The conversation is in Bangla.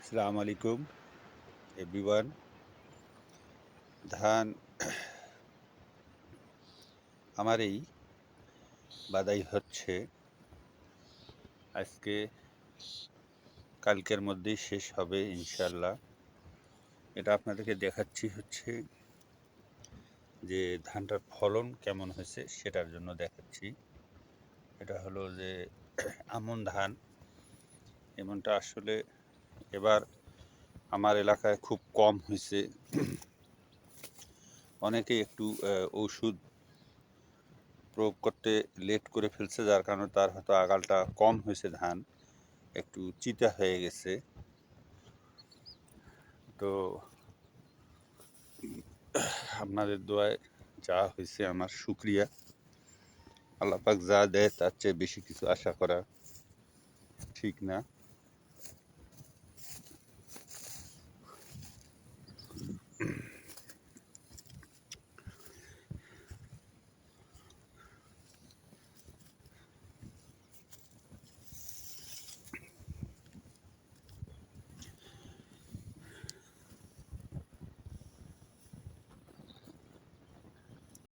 আসসালামু আলাইকুম এভরিওয়ান। ধান আমার এই বাদাই হচ্ছে আজকে কালকের মধ্যেই শেষ হবে ইনশাল্লাহ। এটা আপনাদেরকে দেখাচ্ছি হচ্ছে যে ধানটার ফলন কেমন হয়েছে সেটার জন্য দেখাচ্ছি। এটা হলো যে আমন ধান। এমনটা আসলে এবার আমার এলাকায় খুব কম হয়েছে। অনেকেই একটু ওষুধ প্রয়োগ করতে লেট করে ফেলছে, যার কারণে তার হয়তো আগালটা কম হয়েছে, ধান একটু চিতা হয়ে গেছে। তো আপনাদের দোয়ায় যা হয়েছে আমার শুক্রিয়া। আল্লাহ পাক যা দেয় তার চেয়ে বেশি কিছু আশা করা ঠিক না।